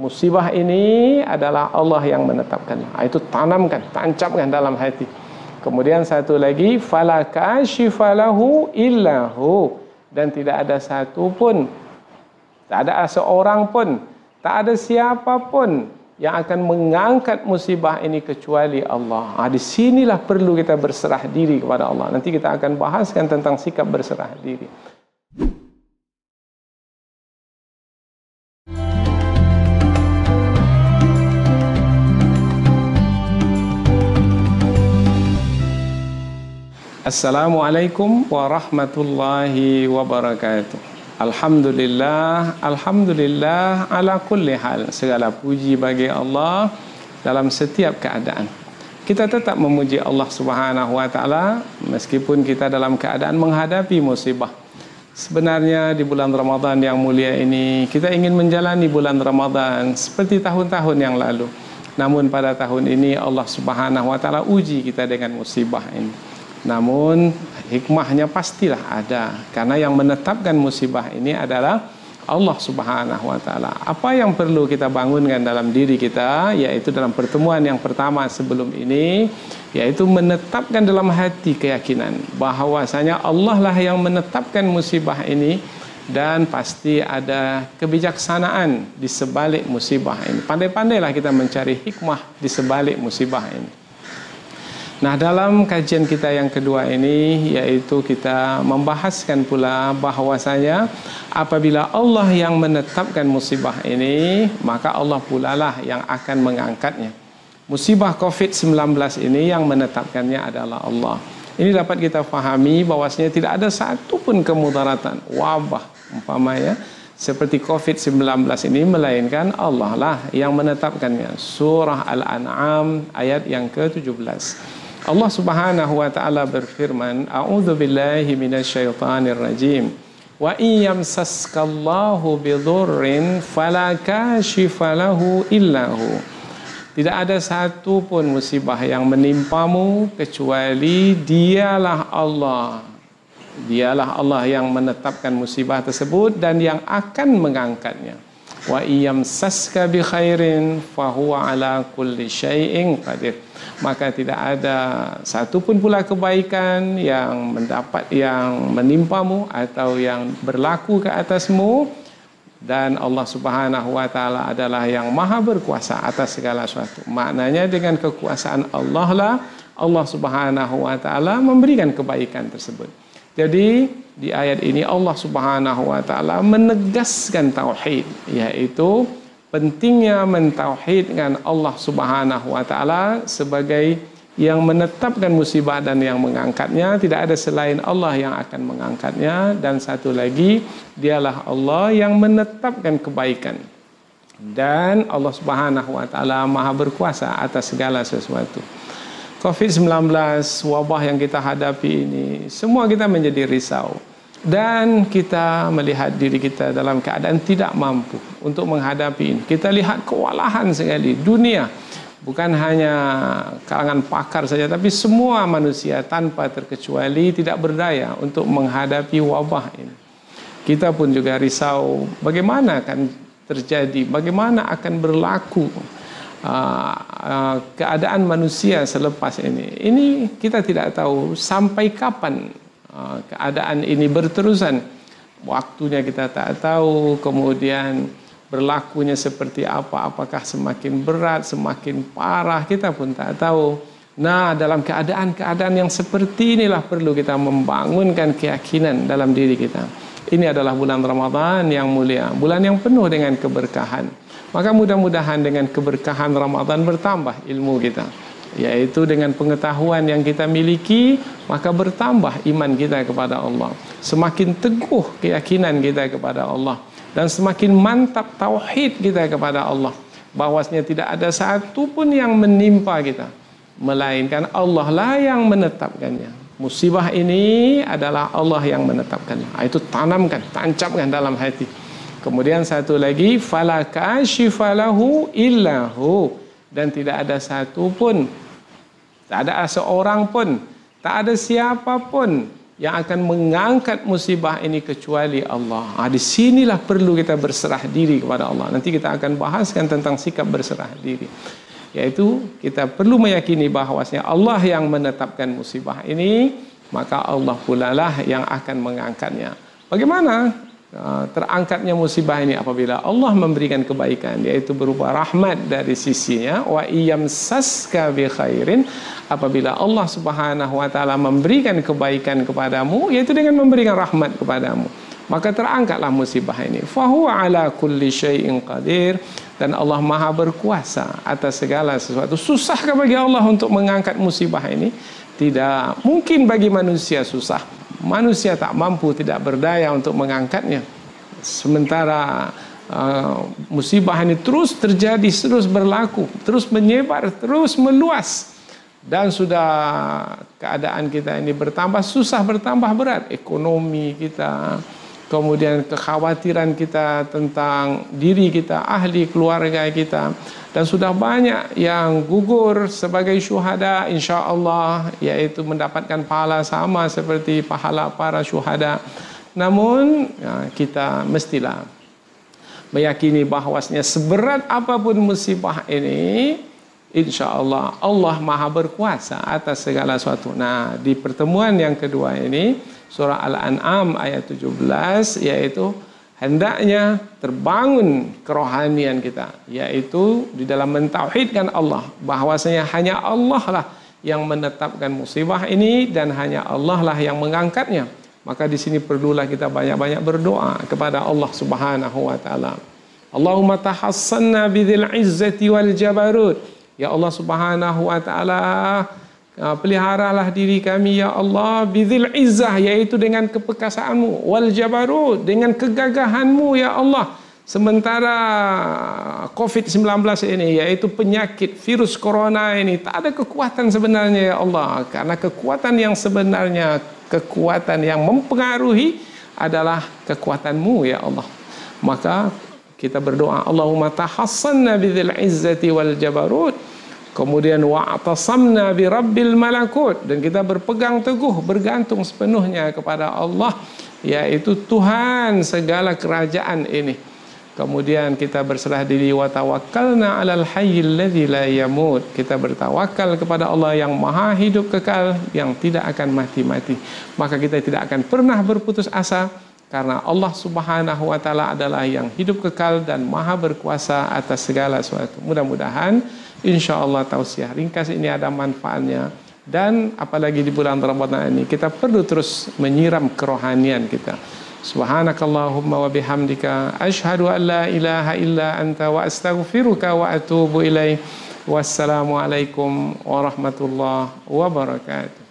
Musibah ini adalah Allah yang menetapkan. Itu tanamkan, tancapkan dalam hati. Kemudian satu lagi, fala kashifa lahu illa hu, dan tidak ada satu pun, tak ada seorang pun, tak ada siapa pun yang akan mengangkat musibah ini kecuali Allah. Di sinilah perlu kita berserah diri kepada Allah. Nanti kita akan bahaskan tentang sikap berserah diri. Assalamualaikum warahmatullahi wabarakatuh. Alhamdulillah, alhamdulillah ala kulli hal. Segala puji bagi Allah dalam setiap keadaan. Kita tetap memuji Allah Subhanahu wa taala meskipun kita dalam keadaan menghadapi musibah. Sebenarnya di bulan Ramadan yang mulia ini kita ingin menjalani bulan Ramadan seperti tahun-tahun yang lalu. Namun pada tahun ini Allah Subhanahu wa taala uji kita dengan musibah ini. Namun hikmahnya pastilah ada, karena yang menetapkan musibah ini adalah Allah Subhanahu wa taala. Apa yang perlu kita bangunkan dalam diri kita, yaitu dalam pertemuan yang pertama sebelum ini, yaitu menetapkan dalam hati keyakinan bahwasanya Allah lah yang menetapkan musibah ini, dan pasti ada kebijaksanaan di sebalik musibah ini. Pandai-pandailah kita mencari hikmah di sebalik musibah ini. Nah, dalam kajian kita yang kedua ini, yaitu kita membahaskan pula bahwasanya apabila Allah yang menetapkan musibah ini, maka Allah pula lah yang akan mengangkatnya. Musibah COVID-19 ini yang menetapkannya adalah Allah. Ini dapat kita fahami bahwasanya tidak ada satu pun kemudaratan, wabah umpamanya seperti COVID-19 ini, melainkan Allah lah yang menetapkannya. Surah Al-An'am ayat yang ke-17. Allah Subhanahu wa taala berfirman, A'udzu billahi minasyaitonir rajim. Wa in yamsaskallahu bidhurrin fala kashifa lahu illa hu. Tidak ada satu pun musibah yang menimpamu kecuali Dialah Allah. Dialah Allah yang menetapkan musibah tersebut dan yang akan mengangkatnya. Wa iyamsaska bi khairin fahuwa ala kulli syai'in qadir. Maka tidak ada satu pun pula kebaikan yang menimpamu atau yang berlaku ke atasmu, dan Allah Subhanahu wa taala adalah yang maha berkuasa atas segala sesuatu. Maknanya dengan kekuasaan Allah lah Allah Subhanahu wa taala memberikan kebaikan tersebut. Jadi di ayat ini Allah Subhanahu wa taala menegaskan tauhid, yaitu pentingnya mentauhidkan Allah Subhanahu wa taala sebagai yang menetapkan musibah dan yang mengangkatnya. Tidak ada selain Allah yang akan mengangkatnya, dan satu lagi, Dialah Allah yang menetapkan kebaikan, dan Allah Subhanahu wa taala maha berkuasa atas segala sesuatu. COVID-19, wabah yang kita hadapi ini, semua kita menjadi risau. Dan kita melihat diri kita dalam keadaan tidak mampu untuk menghadapi ini. Kita lihat kewalahan sekali dunia. Bukan hanya kalangan pakar saja, tapi semua manusia tanpa terkecuali tidak berdaya untuk menghadapi wabah ini. Kita pun juga risau bagaimana akan terjadi, bagaimana akan berlaku keadaan manusia selepas ini. Ini kita tidak tahu sampai kapan keadaan ini berterusan. Waktunya kita tak tahu, kemudian berlakunya seperti apa, apakah semakin berat, semakin parah, kita pun tak tahu. Nah, dalam keadaan-keadaan yang seperti inilah perlu kita membangunkan keyakinan dalam diri kita. Ini adalah bulan Ramadan yang mulia, bulan yang penuh dengan keberkahan. Maka mudah-mudahan dengan keberkahan Ramadan bertambah ilmu kita, yaitu dengan pengetahuan yang kita miliki, maka bertambah iman kita kepada Allah. Semakin teguh keyakinan kita kepada Allah, dan semakin mantap tauhid kita kepada Allah, bahwasanya tidak ada satu pun yang menimpa kita, melainkan Allah lah yang menetapkannya. Musibah ini adalah Allah yang menetapkannya. Itu tanamkan, tancapkan dalam hati. Kemudian satu lagi, fala kashifa lahu illa hu, dan tidak ada satu pun, tak ada seorang pun, tak ada siapa pun yang akan mengangkat musibah ini kecuali Allah. Di sinilah perlu kita berserah diri kepada Allah. Nanti kita akan bahaskan tentang sikap berserah diri. Yaitu kita perlu meyakini bahawasanya Allah yang menetapkan musibah ini, maka Allah pula lah yang akan mengangkatnya. Bagaimana terangkatnya musibah ini? Apabila Allah memberikan kebaikan, yaitu berupa rahmat dari sisinya. Wa iyamsaska bi khairin, apabila Allah Subhanahu wa taala memberikan kebaikan kepadamu, yaitu dengan memberikan rahmat kepadamu, maka terangkatlah musibah ini. Fahuwa ala kulli syai'in qadir, dan Allah Maha berkuasa atas segala sesuatu. Susahkah bagi Allah untuk mengangkat musibah ini? Tidak mungkin bagi manusia susah. Manusia tak mampu, tidak berdaya untuk mengangkatnya. Sementara musibah ini terus terjadi, terus berlaku, terus menyebar, terus meluas. Dan sudah keadaan kita ini bertambah susah, bertambah berat. Ekonomi kita, kemudian kekhawatiran kita tentang diri kita, ahli keluarga kita, dan sudah banyak yang gugur sebagai syuhada, insya-Allah, yaitu mendapatkan pahala sama seperti pahala para syuhada. Namun kita mestilah meyakini bahwasanya seberat apapun musibah ini, insya-Allah Allah Maha berkuasa atas segala sesuatu. Nah, di pertemuan yang kedua ini, surah Al-An'am ayat 17, yaitu hendaknya terbangun kerohanian kita, yaitu di dalam mentauhidkan Allah, bahwasanya hanya Allah lah yang menetapkan musibah ini dan hanya Allah lah yang mengangkatnya. Maka di sini perlulah kita banyak-banyak berdoa kepada Allah Subhanahu wa taala. Allahumma tahassanna bidzil izzati wal jabarut. Ya Allah Subhanahu wa taala, peliharalah diri kami ya Allah, bidzil izzah, yaitu dengan keperkasaanmu, wal jabarut, dengan kegagahanmu ya Allah. Sementara COVID-19 ini, yaitu penyakit virus corona ini, tak ada kekuatan sebenarnya ya Allah, karena kekuatan yang sebenarnya, kekuatan yang mempengaruhi adalah kekuatan-Mu ya Allah. Maka kita berdoa, Allahumma tahassanna bidzil izzati wal jabarut. Kemudian wa'tasamna bi rabbil malakut, dan kita berpegang teguh, bergantung sepenuhnya kepada Allah, yaitu Tuhan segala kerajaan ini. Kemudian kita berserah diri, wa tawakkalna 'alal hayyil ladzi la yamut. Kita bertawakal kepada Allah yang Maha hidup kekal, yang tidak akan mati-mati. Maka kita tidak akan pernah berputus asa, karena Allah Subhanahu wa taala adalah yang hidup kekal dan Maha berkuasa atas segala sesuatu. Mudah-mudahan insyaallah tausiah ringkas ini ada manfaatnya, dan apalagi di bulan Ramadan ini kita perlu terus menyiram kerohanian kita. Subhanakallahumma wa bihamdika asyhadu an la ilaha illa anta wa astaghfiruka wa atubu ilaik. Wassalamualaikum warahmatullahi wabarakatuh.